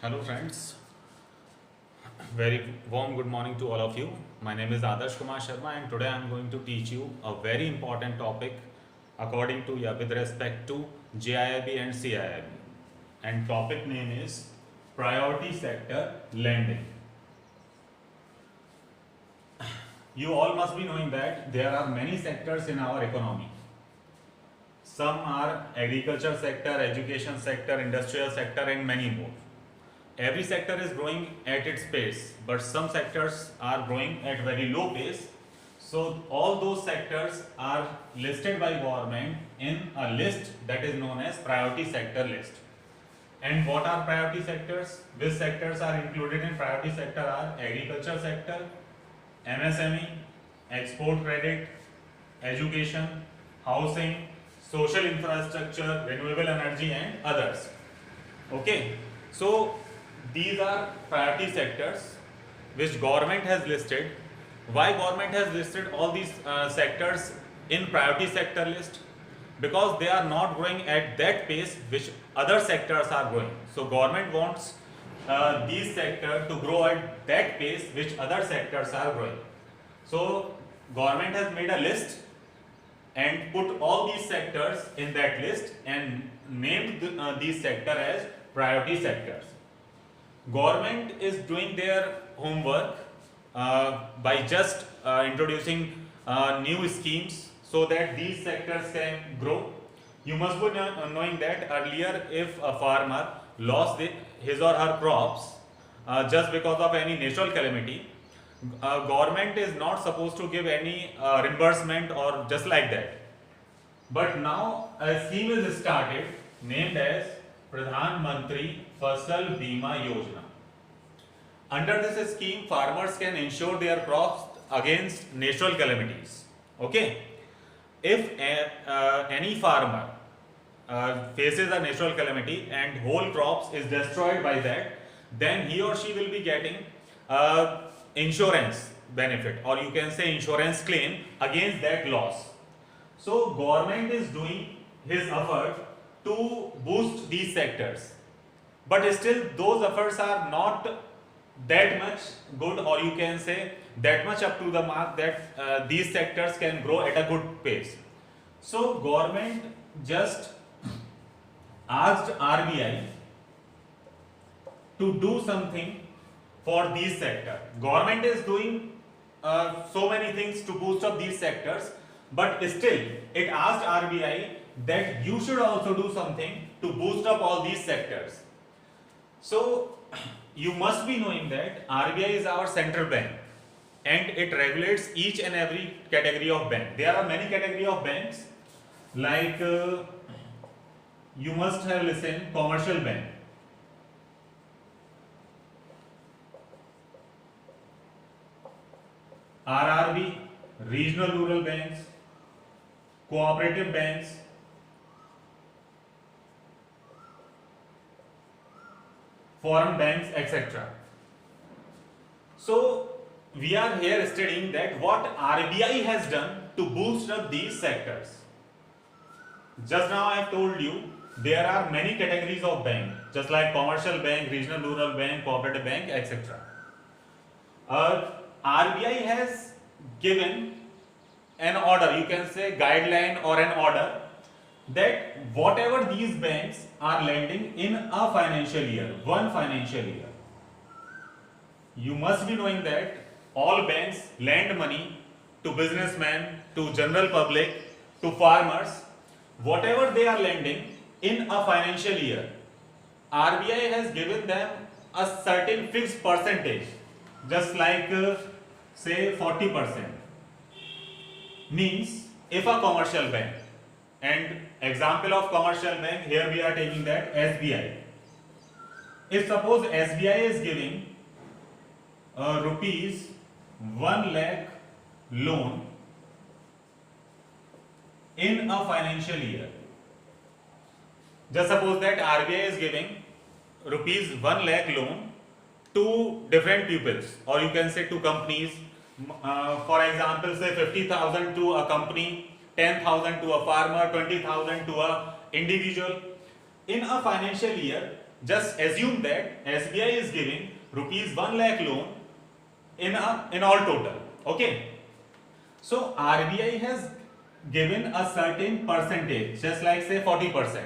Hello friends, very warm good morning to all of you. My name is Adarsh Kumar Sharma and today I am going to teach you a very important topic according to with respect to JIIB and CIIB. And topic name is priority sector lending. You all must be knowing that there are many sectors in our economy. Some are agriculture sector, education sector, industrial sector and many more. Every sector is growing at its pace, but some sectors are growing at very low pace. So all those sectors are listed by government in a list that is known as priority sector list. And what are priority sectors? Which sectors are included in priority sector are agriculture sector, MSME, export credit, education, housing, social infrastructure, renewable energy and others. Okay, so these are priority sectors which government has listed. Why government has listed all these sectors in priority sector list? Because they are not growing at that pace which other sectors are growing. So government wants these sectors to grow at that pace which other sectors are growing. So government has made a list and put all these sectors in that list and named these sectors as priority sectors. Government is doing their homework by just introducing new schemes so that these sectors can grow. You must be knowing that earlier if a farmer lost his or her crops just because of any natural calamity, government is not supposed to give any reimbursement or just like that. But now a scheme is started named as Pradhan Mantri Fasal Bima Yojana. Under this scheme, farmers can insure their crops against natural calamities. Okay, if any farmer faces a natural calamity and whole crops is destroyed by that, then he or she will be getting insurance benefit, or you can say insurance claim against that loss. So government is doing his effort to boost these sectors, but still those efforts are not that much good, or you can say that much up to the mark that these sectors can grow at a good pace. So government just asked RBI to do something for these sectors. Government is doing so many things to boost up these sectors, but still it asked RBI that you should also do something to boost up all these sectors. So you must be knowing that RBI is our central bank and it regulates each and every category of bank. There are many category of banks, like you must have listened commercial bank, RRB, regional rural banks, cooperative banks, foreign banks, etc. So we are here studying that what RBI has done to boost up these sectors. Just now I have told you there are many categories of bank, just like commercial bank, regional rural bank, cooperative bank, etc. RBI has given an order, you can say guideline or an order, that whatever these banks are lending in a financial year, one financial year, you must be knowing that all banks lend money to businessmen, to general public, to farmers. Whatever they are lending in a financial year, RBI has given them a certain fixed percentage, just like say 40%. Means if a commercial bank, and example of commercial bank here we are taking that SBI. If suppose SBI is giving rupees 1 lakh loan in a financial year, just suppose that RBI is giving rupees 1 lakh loan to different pupils, or you can say to companies. For example, say 50,000 to a company, 10,000 to a farmer, 20,000 to a individual. in a financial year, just assume that SBI is giving rupees 1 lakh loan in all total. Okay. So RBI has given a certain percentage, just like say 40%,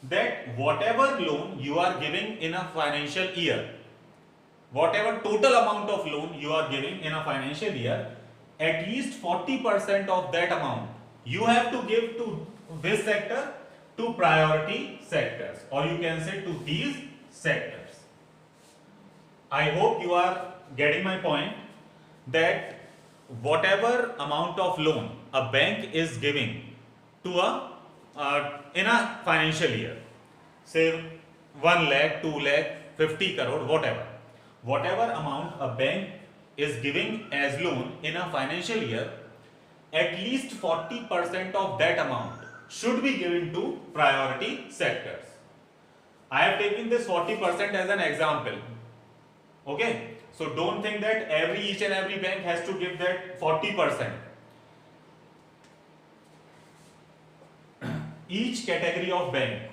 that whatever loan you are giving in a financial year, whatever total amount of loan you are giving in a financial year, at least 40% of that amount you have to give to this sector, to priority sectors, or you can say to these sectors. I hope you are getting my point, that whatever amount of loan a bank is giving to a in a financial year, say 1 lakh, 2 lakh, 50 crore, whatever amount a bank is giving as loan in a financial year, at least 40% of that amount should be given to priority sectors. I have taken this 40% as an example. Okay, so don't think that each and every bank has to give that 40%. Each category of bank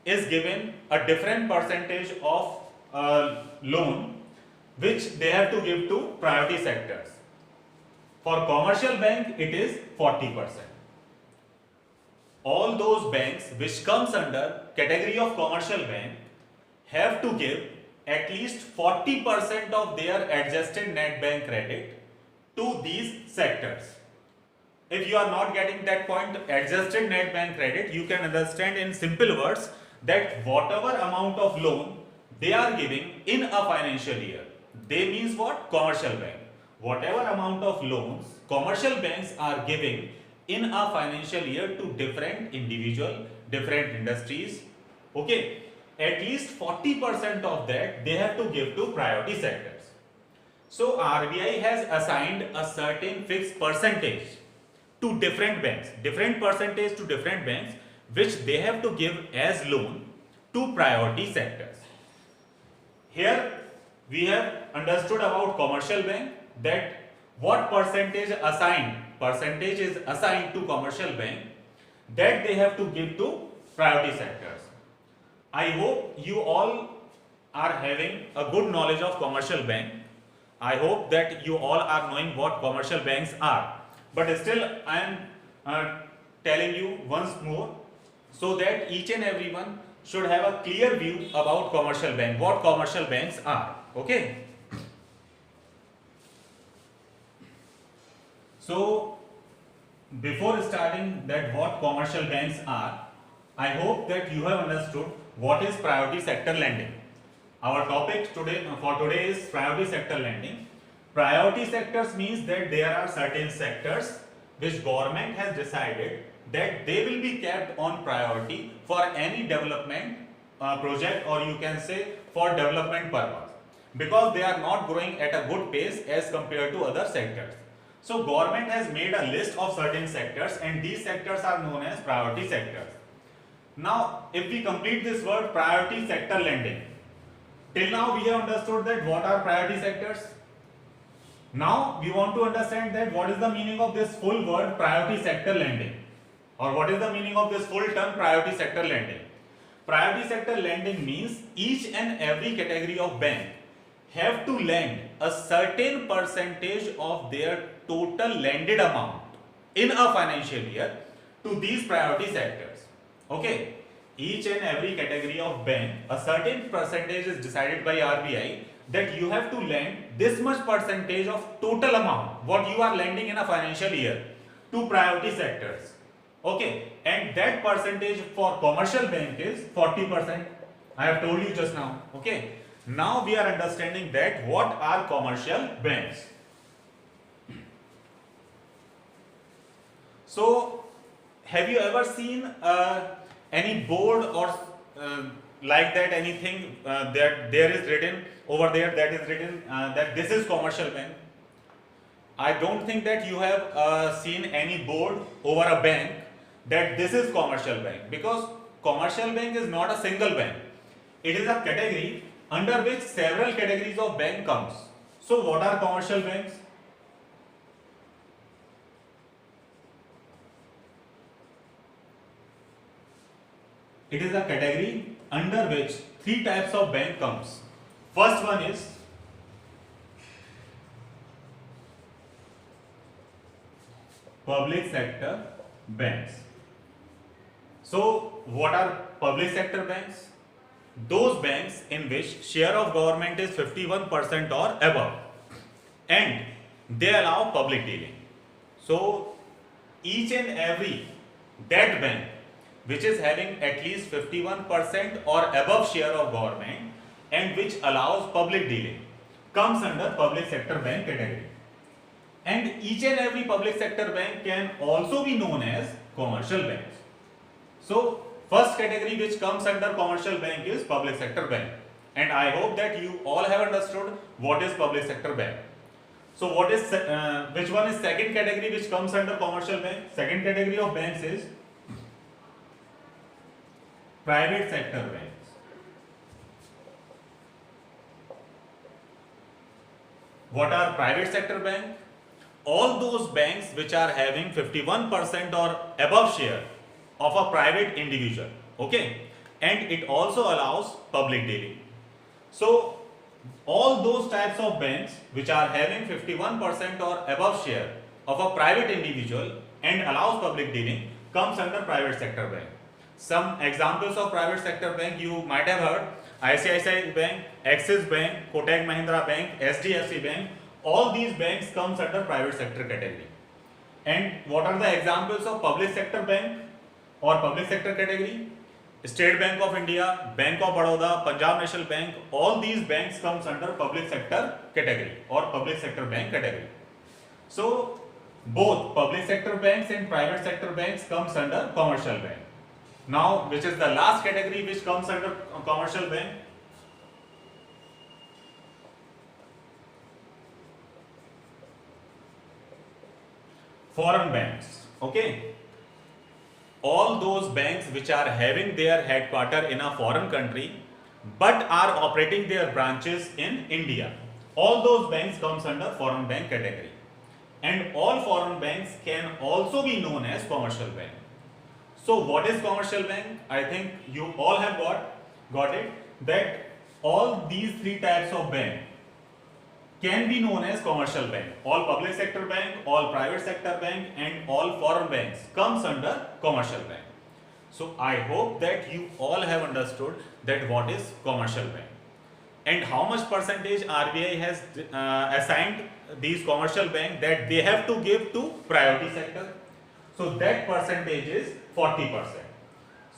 is given a different percentage of loan which they have to give to priority sectors. For commercial bank, it is 40%. All those banks which comes under category of commercial bank have to give at least 40% of their adjusted net bank credit to these sectors. If you are not getting that point, adjusted net bank credit, you can understand in simple words that whatever amount of loan they are giving in a financial year, they means what? Commercial bank. Whatever amount of loans commercial banks are giving in a financial year to different individual, different industries, okay, at least 40% of that they have to give to priority sectors. So RBI has assigned a certain fixed percentage to different banks, different percentage to different banks, which they have to give as loan to priority sectors. Here we have understood about commercial bank, that what percentage is assigned to commercial bank, that they have to give to priority sectors. I hope you all are having a good knowledge of commercial bank. I hope that you all are knowing what commercial banks are, but still I am telling you once more, so that each and everyone should have a clear view about commercial bank, what commercial banks are. Okay. So before starting that what commercial banks are, I hope that you have understood what is priority sector lending. Our topic for today is priority sector lending. Priority sectors means that there are certain sectors which government has decided that they will be kept on priority for any development project, or you can say for development purpose, because they are not growing at a good pace as compared to other sectors. So government has made a list of certain sectors, and these sectors are known as priority sectors. Now if we complete this word priority sector lending, till now we have understood that what are priority sectors. Now we want to understand that what is the meaning of this full word priority sector lending, or what is the meaning of this full term priority sector lending. Priority sector lending means each and every category of bank have to lend a certain percentage of their total lended amount in a financial year to these priority sectors. Okay, each and every category of bank, a certain percentage is decided by RBI that you have to lend this much percentage of total amount what you are lending in a financial year to priority sectors. Okay, and that percentage for commercial bank is 40%. I have told you just now. Okay, now we are understanding that what are commercial banks. So have you ever seen any board or like that, anything that there is written over there, that is written that this is commercial bank? I don't think that you have seen any board over a bank that this is commercial bank, because commercial bank is not a single bank. It is a category under which several categories of bank comes. So what are commercial banks? it is a category under which three types of bank comes. First one is public sector banks. So what are public sector banks? Those banks in which share of government is 51% or above and they allow public dealing. So each and every debt bank which is having at least 51% or above share of government and which allows public dealing comes under public sector bank category. And each and every public sector bank can also be known as commercial banks. So first category which comes under commercial bank is public sector bank, and I hope that you all have understood what is public sector bank. So what is which one is second category which comes under commercial bank? Second category of banks is private sector banks. What are private sector bank? All those banks which are having 51% or above share of a private individual, okay, and it also allows public dealing. So all those types of banks which are having 51% or above share of a private individual and allows public dealing comes under private sector bank. Some examples of private sector bank you might have heard: ICICI Bank, Axis Bank, Kotak Mahindra Bank, SDFC Bank. All these banks comes under private sector category. And what are the examples of public sector bank or public sector category? State Bank of India, Bank of Baroda, Punjab National Bank, all these banks comes under public sector category or public sector bank category. So both public sector banks and private sector banks comes under commercial bank. Now which is the last category which comes under commercial bank? Foreign banks, okay. All those banks which are having their headquarter in a foreign country but are operating their branches in India, all those banks comes under foreign bank category. And all foreign banks can also be known as commercial bank. So what is commercial bank? I think you all have got it, that all these three types of bank can be known as commercial bank. All public sector bank, all private sector bank and all foreign banks comes under commercial bank. So I hope that you all have understood that what is commercial bank and how much percentage RBI has assigned these commercial bank that they have to give to priority sector. So that percentage is 40%.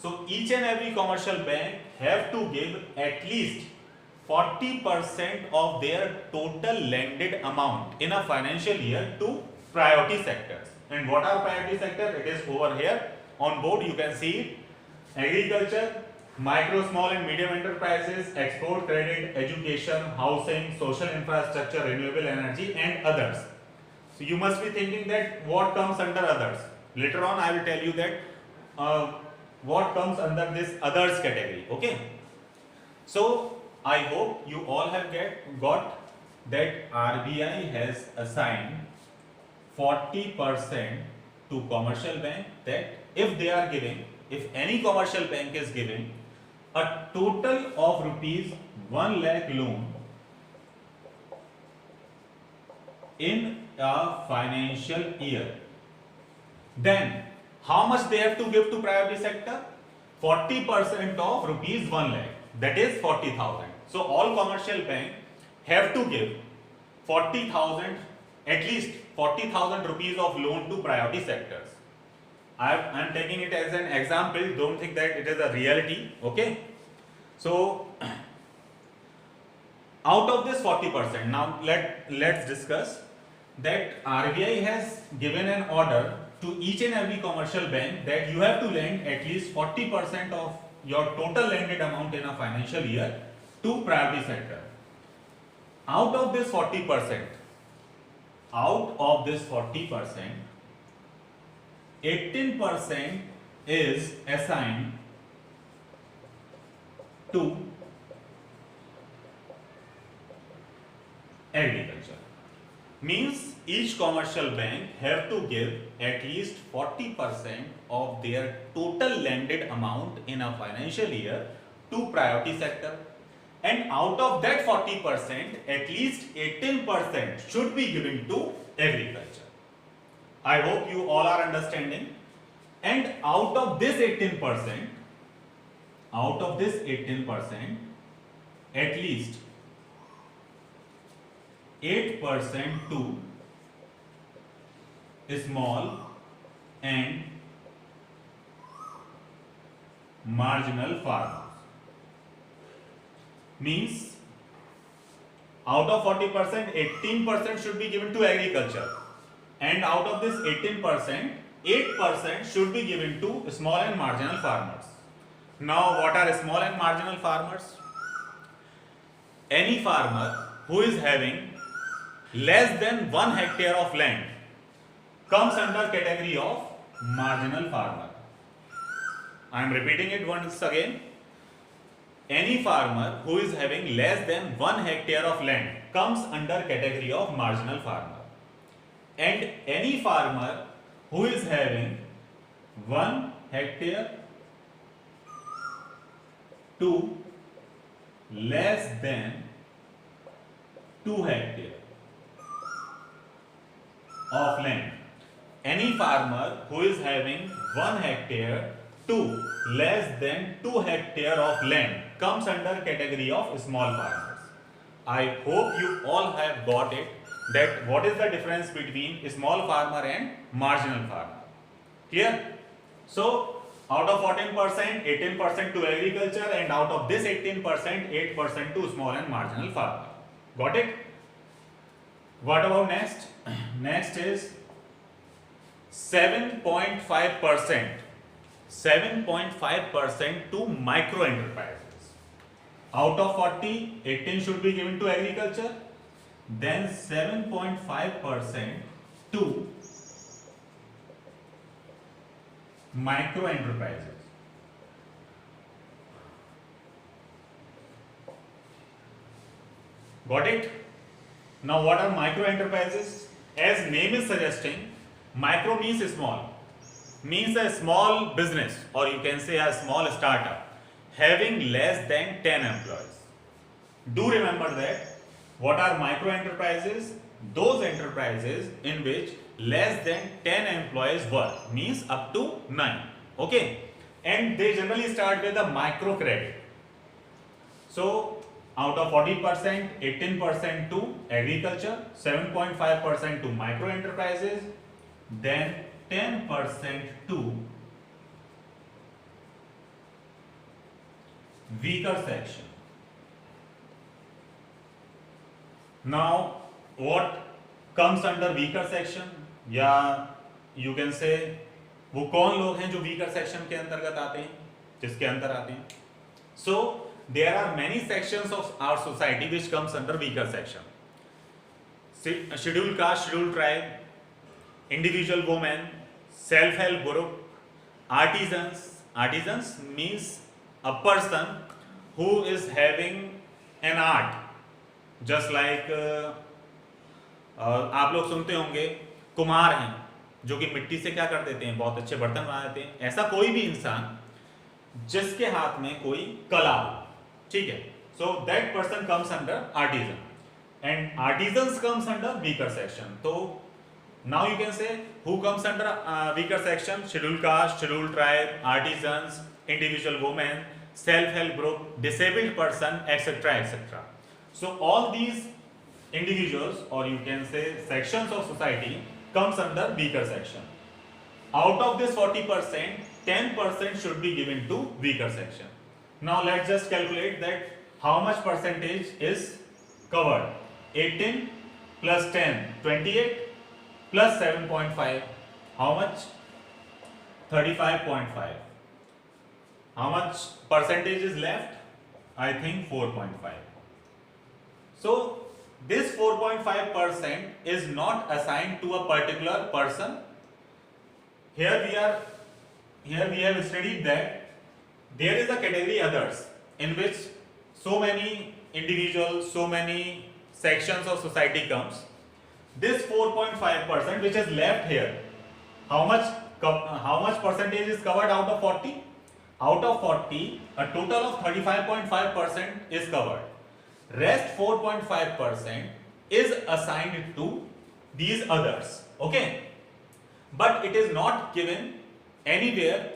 So each and every commercial bank have to give at least 40% of their total lended amount in a financial year to priority sectors. And what are priority sectors? It is over here on board, you can see it: agriculture, micro, small and medium enterprises, export credit, education, housing, social infrastructure, renewable energy and others. So you must be thinking that what comes under others. Later on I will tell you that what comes under this others category, okay. So I hope you all have got that RBI has assigned 40% to commercial bank, that if they are giving, if any commercial bank is giving a total of rupees 1 lakh loan in a financial year, then how much they have to give to priority sector? 40% of rupees 1 lakh, that is 40,000. So all commercial bank have to give 40,000, at least 40,000 rupees of loan to priority sectors. I am taking it as an example, don't think that it is a reality, okay. So out of this 40%, now let's discuss that RBI has given an order to each and every commercial bank that you have to lend at least 40% of your total lended amount in a financial year to priority sector. Out of this 40%, 18% is assigned to agriculture. Means each commercial bank have to give at least 40% of their total lended amount in a financial year to priority sector, and out of that 40%, at least 18% should be given to agriculture. I hope you all are understanding. And out of this 18%, at least 8% to small and marginal farmers. Means out of 40%, 18% should be given to agriculture, and out of this 18%, 8% should be given to small and marginal farmers. Now, what are small and marginal farmers? Any farmer who is having less than 1 hectare of land comes under category of marginal farmer. I am repeating it once again. Any farmer who is having less than 1 hectare of land comes under category of marginal farmer. And any farmer who is having 1 hectare to less than 2 hectare of land. Any farmer who is having 1 hectare to less than 2 hectare of land comes under category of small farmers. I hope you all have got it, that what is the difference between small farmer and marginal farmer. Clear? So out of 14%, 18% to agriculture, and out of this 18%, 8% to small and marginal farmer. Got it? What about next? Next is 7.5%. 7.5% to micro enterprises. Out of 40, 18 should be given to agriculture, then 7.5% to micro enterprises. Got it? Now, what are micro enterprises? As name is suggesting, micro means small, means a small business, or you can say a small startup having less than 10 employees. Do remember that. What are micro enterprises? Those enterprises in which less than 10 employees work, means up to 9. Okay, and they generally start with a micro credit. So out of 40%, 18% to agriculture, 7.5% to micro enterprises, then 10% to weaker section. Now, what comes under weaker section, या you can say वो कौन लोग हैं जो weaker section के अंतर्गत आते हैं, जिसके अंदर आते हैं? So there are many sections of our society which comes under weaker section. Scheduled caste, scheduled tribe, individual women, self-help group, artisans. Artisans means a person who is having an art, just like आप लोग सुनते होंगे कुम्हार हैं जो कि मिट्टी से क्या कर देते हैं, बहुत अच्छे बर्तन बना देते हैं. ऐसा कोई भी इंसान जिसके हाथ में कोई कला हो, ठीक है, so that person comes under artisan, and artisans comes under weaker section. So now you can say who comes under weaker section: scheduled caste, scheduled tribe, artisans, individual women, self-help group, disabled person, etc., etc. So all these individuals, or you can say sections of society, comes under weaker section. Out of this 40%, 10% should be given to weaker section. Now let's just calculate that how much percentage is covered. 18 plus 10, 28 plus 7.5, how much? 35.5. How much percentage is left? I think 4.5. So this 4.5% is not assigned to a particular person. Here we have studied that there is a category others, in which so many individuals, so many sections of society comes. this 4.5% which is left here, how much percentage is covered out of 40? Out of 40, a total of 35.5% is covered. Rest 4.5% is assigned to these others. Okay, but it is not given anywhere